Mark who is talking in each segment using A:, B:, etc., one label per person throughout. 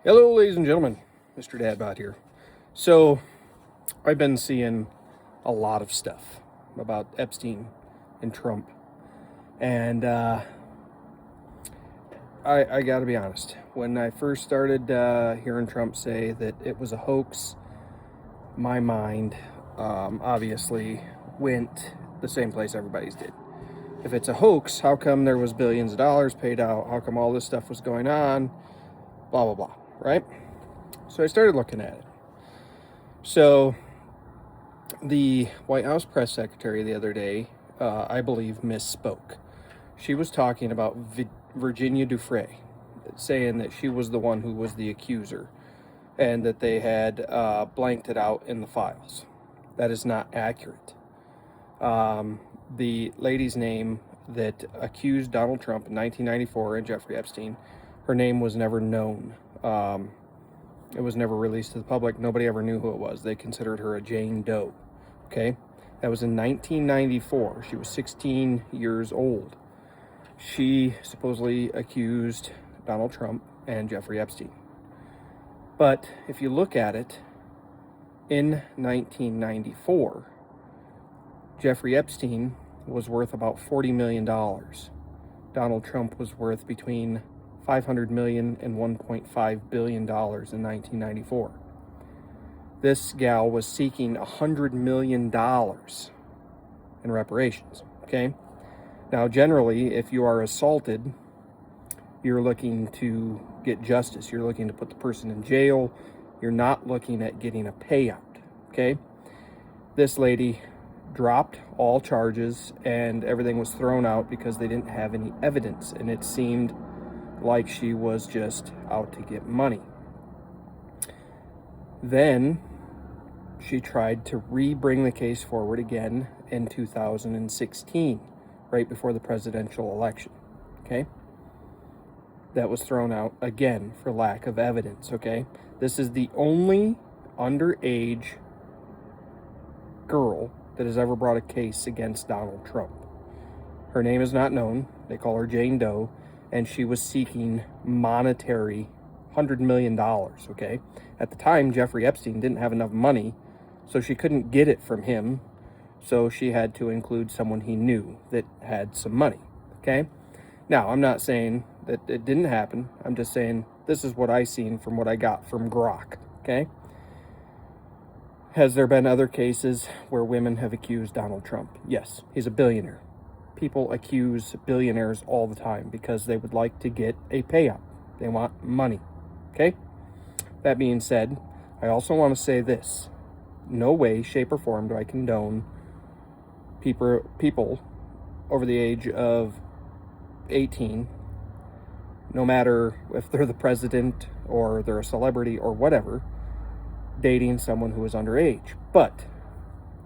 A: Hello, ladies and gentlemen. Mr. Dadbot here. So, I've been seeing a lot of stuff about Epstein and Trump, and I got to be honest. When I first started hearing Trump say that it was a hoax, my mind obviously went the same place everybody's did. If it's a hoax, how come there was billions of dollars paid out? How come all this stuff was going on? Blah blah blah. Right? So I started looking at it. So the White House press secretary the other day, I believe, misspoke. She was talking about Virginia Dufresne, saying that she was the one who was the accuser and that they had blanked it out in the files. That is not accurate. The lady's name that accused Donald Trump in 1994 and Jeffrey Epstein, her name was never known. It was never released to the public. Nobody ever knew who it was. They considered her a Jane Doe. Okay? That was in 1994. She was 16 years old. She supposedly accused Donald Trump and Jeffrey Epstein. But if you look at it, in 1994, Jeffrey Epstein was worth about $40 million. Donald Trump was worth between $500 million and $1.5 billion in 1994. This gal was seeking $100 million in reparations, okay? Now, generally, if you are assaulted, you're looking to get justice. You're looking to put the person in jail. You're not looking at getting a payout, okay? This lady dropped all charges and everything was thrown out because they didn't have any evidence, and it seemed like she was just out to get money. Then she tried to re-bring the case forward again in 2016, right before the presidential election, okay? That was thrown out again for lack of evidence, okay? This is the only underage girl that has ever brought a case against Donald Trump. Her name is not known. They call her Jane Doe, and she was seeking monetary $100 million, okay? At the time, Jeffrey Epstein didn't have enough money, so she couldn't get it from him, so she had to include someone he knew that had some money, okay? Now, I'm not saying that it didn't happen. I'm just saying this is what I seen from what I got from Grok, okay? Has there been other cases where women have accused Donald Trump? Yes, he's a billionaire. People accuse billionaires all the time because they would like to get a payout. They want money, okay? That being said, I also want to say this. No way, shape, or form do I condone people over the age of 18, no matter if they're the president or they're a celebrity or whatever, dating someone who is underage. But,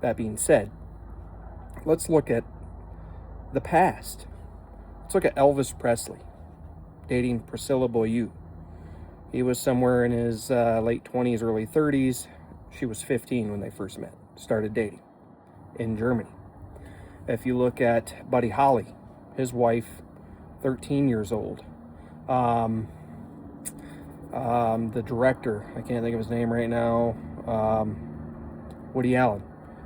A: that being said, let's look at the past. Let's look at Elvis Presley dating Priscilla Boyu. He was somewhere in his late 20s, early 30s. She was 15 when they first met, started dating in Germany. If you look at Buddy Holly, his wife, 13 years old. The director, I can't think of his name right now, Woody Allen,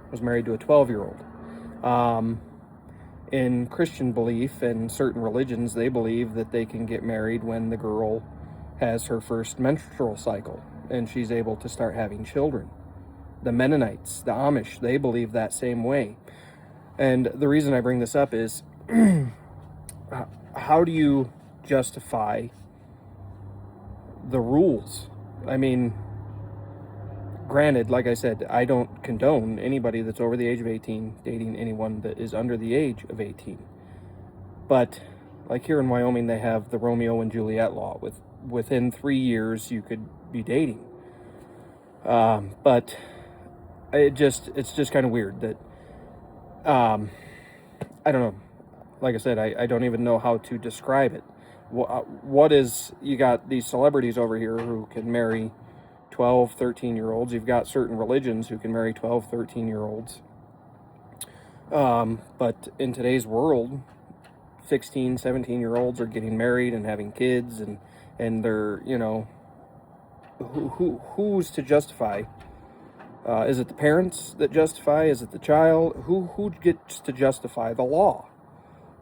A: was married to a 12-year-old. In Christian belief and certain religions, they believe that they can get married when the girl has her first menstrual cycle and she's able to start having children. The Mennonites, the Amish, they believe that same way. And the reason I bring this up is how do you justify the rules? I mean, granted, like I said, I don't condone anybody that's over the age of 18 dating anyone that is under the age of 18. But like here in Wyoming, they have the Romeo and Juliet law. Within 3 years, you could be dating. But it's just kind of weird that, I don't know. Like I said, I don't even know how to describe it. What is, you got these celebrities over here who can marry 12, 13-year-olds. You've got certain religions who can marry 12, 13-year-olds. But in today's world, 16, 17-year-olds are getting married and having kids, and they're, who's to justify? Is it the parents that justify? Is it the child? Who gets to justify the law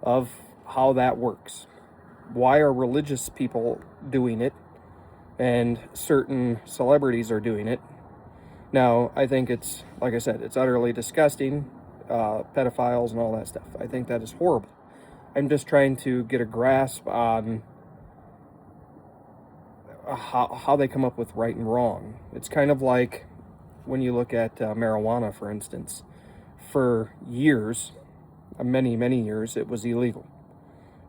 A: of how that works? Why are religious people doing it and certain celebrities are doing it? Now, I think it's, like I said, it's utterly disgusting, pedophiles and all that stuff. I think that is horrible. I'm just trying to get a grasp on how they come up with right and wrong. It's kind of like when you look at marijuana, for instance. For years, many, many years, it was illegal.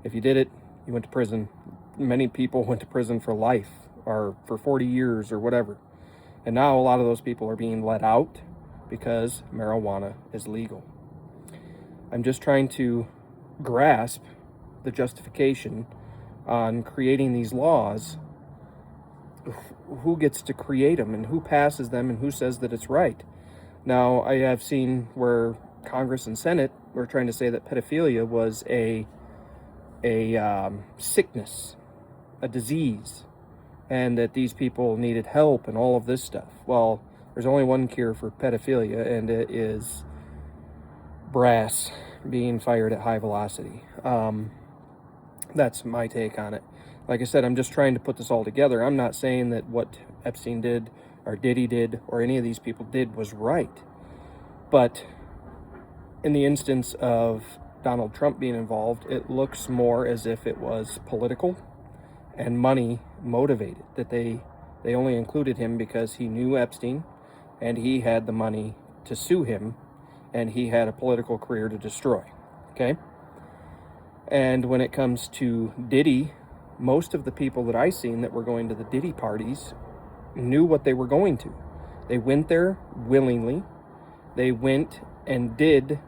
A: If you did it, you went to prison. Many people went to prison for life or for 40 years or whatever. And now a lot of those people are being let out because marijuana is legal. I'm just trying to grasp the justification on creating these laws. Who gets to create them and who passes them and who says that it's right? Now, I have seen where Congress and Senate were trying to say that pedophilia was a sickness, a disease, and that these people needed help and all of this stuff. Well, there's only one cure for pedophilia, and it is brass being fired at high velocity. That's my take on it. Like I said, I'm just trying to put this all together. I'm not saying that what Epstein did or Diddy did or any of these people did was right. But in the instance of Donald Trump being involved, it looks more as if it was political and money motivated, that they only included him because he knew Epstein and he had the money to sue him and he had a political career to destroy. Okay? And when it comes to Diddy, most of the people that I seen that were going to the Diddy parties knew what they were going to. They went there willingly. They went and did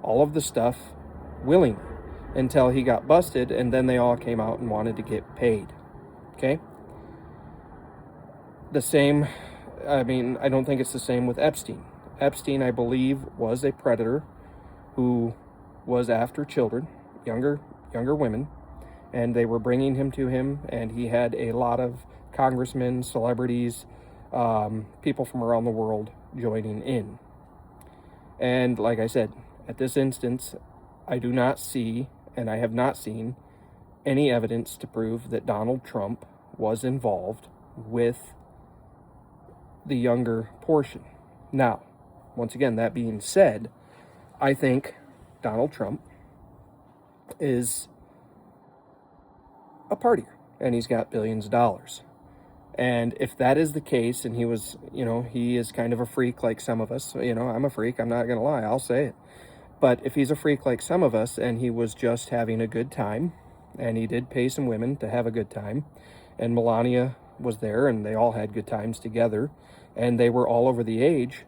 A: all of the stuff willingly until he got busted, and then they all came out and wanted to get paid. Okay? The same, I don't think it's the same with Epstein. Epstein, I believe, was a predator who was after children, younger women, and they were bringing him to him, and he had a lot of congressmen, celebrities, people from around the world joining in. And like I said, at this instance, I do not see, and I have not seen, any evidence to prove that Donald Trump was involved with the younger portion. Now, once again, that being said, I think Donald Trump is a partier, and he's got billions of dollars. And if that is the case, and he was, he is kind of a freak like some of us, I'm a freak, I'm not going to lie, I'll say it. But if he's a freak like some of us, and he was just having a good time, and he did pay some women to have a good time, and Melania was there, and they all had good times together, and they were all over the age,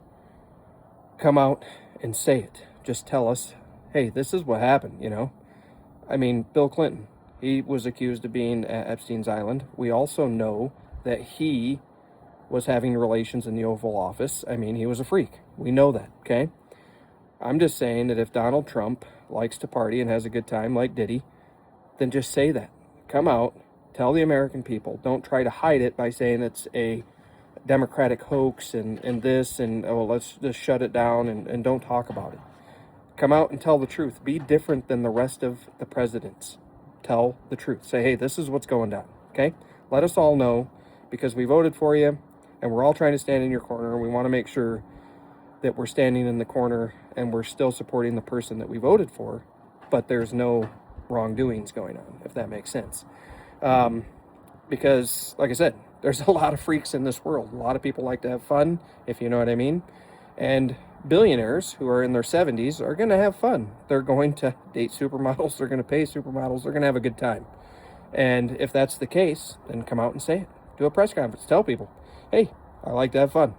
A: come out and say it. Just tell us, hey, this is what happened, Bill Clinton, he was accused of being at Epstein's Island. We also know that he was having relations in the Oval Office. He was a freak. We know that, okay? I'm just saying that if Donald Trump likes to party and has a good time like Diddy, then just say that. Come out, tell the American people. Don't try to hide it by saying it's a Democratic hoax and this, and let's just shut it down and don't talk about it. Come out and tell the truth. Be different than the rest of the presidents. Tell the truth. Say, hey, this is what's going down, okay? Let us all know, because we voted for you, and we're all trying to stand in your corner, and we want to make sure that we're standing in the corner and we're still supporting the person that we voted for, but there's no wrongdoings going on, if that makes sense. Because, like I said, there's a lot of freaks in this world. A lot of people like to have fun, if you know what I mean. And billionaires who are in their 70s are going to have fun. They're going to date supermodels. They're going to pay supermodels. They're going to have a good time. And if that's the case, then come out and say it. Do a press conference. Tell people, hey, I like to have fun.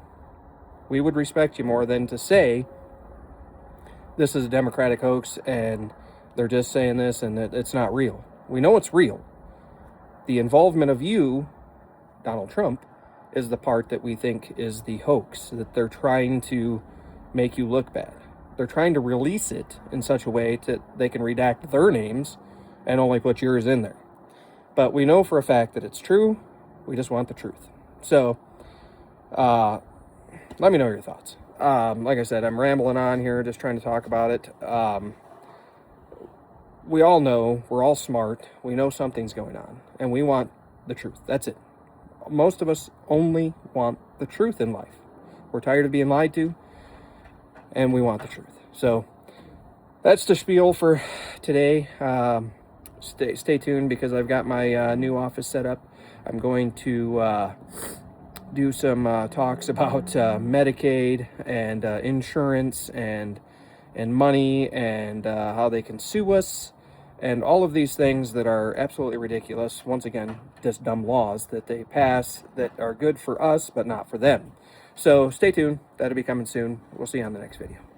A: We would respect you more than to say this is a Democratic hoax and they're just saying this and that it's not real. We know it's real. The involvement of you, Donald Trump, is the part that we think is the hoax, that they're trying to make you look bad. They're trying to release it in such a way that they can redact their names and only put yours in there. But we know for a fact that it's true. We just want the truth. So Let me know your thoughts. Like I said, I'm rambling on here, just trying to talk about it. We all know, we're all smart, we know something's going on, and we want the truth. That's it. Most of us only want the truth in life. We're tired of being lied to, and we want the truth. So that's the spiel for today. Stay tuned, because I've got my new office set up. I'm going to do some talks about Medicaid and insurance and money, and how they can sue us, and all of these things that are absolutely ridiculous. Once again, just dumb laws that they pass that are good for us but not for them. So stay tuned. That'll be coming soon. We'll see you on the next video.